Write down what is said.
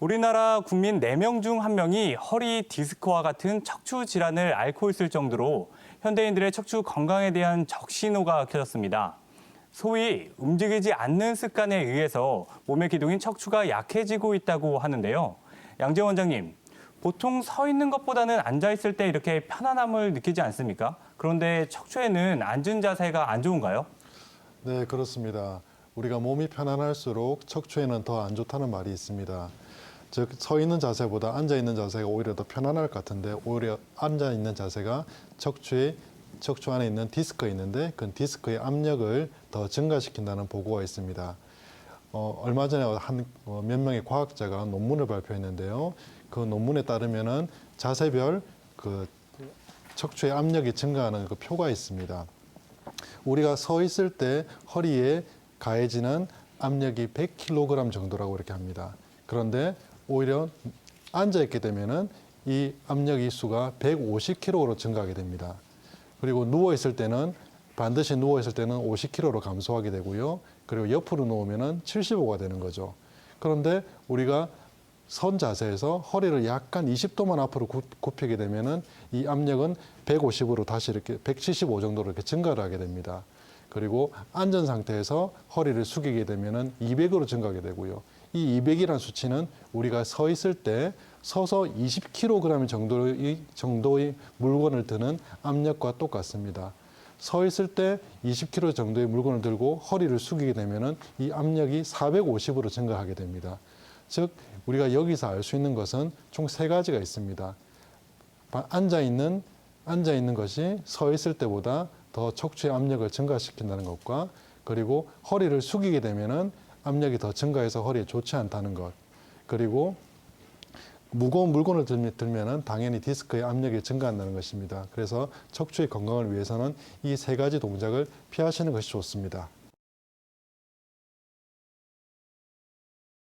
우리나라 국민 4명 중 1명이 허리 디스크와 같은 척추 질환을 앓고 있을 정도로 현대인들의 척추 건강에 대한 적신호가 켜졌습니다. 소위 움직이지 않는 습관에 의해서 몸의 기둥인 척추가 약해지고 있다고 하는데요. 양재 원장님, 보통 서 있는 것보다는 앉아 있을 때 이렇게 편안함을 느끼지 않습니까? 그런데 척추에는 앉은 자세가 안 좋은가요? 네, 그렇습니다. 우리가 몸이 편안할수록 척추에는 더 안 좋다는 말이 있습니다. 즉, 서 있는 자세보다 앉아 있는 자세가 오히려 더 편안할 것 같은데 오히려 앉아 있는 자세가 척추 안에 있는 디스크가 있는데 그 디스크의 압력을 더 증가시킨다는 보고가 있습니다. 얼마 전에 몇 명의 과학자가 논문을 발표했는데요. 그 논문에 따르면은 자세별 그 척추의 압력이 증가하는 그 표가 있습니다. 우리가 서 있을 때 허리에 가해지는 압력이 100kg 정도라고 이렇게 합니다. 그런데 오히려 앉아 있게 되면은 이 압력 이수가 150kg로 증가하게 됩니다. 그리고 누워 있을 때는 반드시 누워 있을 때는 50kg로 감소하게 되고요. 그리고 옆으로 누우면은 75가 되는 거죠. 그런데 우리가 선 자세에서 허리를 약간 20도만 앞으로 굽히게 되면은 이 압력은 150으로 다시 이렇게 175 정도로 이렇게 증가를 하게 됩니다. 그리고 앉은 상태에서 허리를 숙이게 되면은 200으로 증가하게 되고요. 이 200이라는 수치는 우리가 서 있을 때 서서 20kg 정도의 물건을 드는 압력과 똑같습니다. 서 있을 때 20kg 정도의 물건을 들고 허리를 숙이게 되면은 이 압력이 450으로 증가하게 됩니다. 즉, 우리가 여기서 알 수 있는 것은 총 3가지가 있습니다. 앉아 있는 것이 서 있을 때보다 더 척추의 압력을 증가시킨다는 것과 그리고 허리를 숙이게 되면은 압력이 더 증가해서 허리에 좋지 않다는 것. 그리고 무거운 물건을 들면은 당연히 디스크의 압력이 증가한다는 것입니다. 그래서 척추의 건강을 위해서는 이 3가지 동작을 피하시는 것이 좋습니다.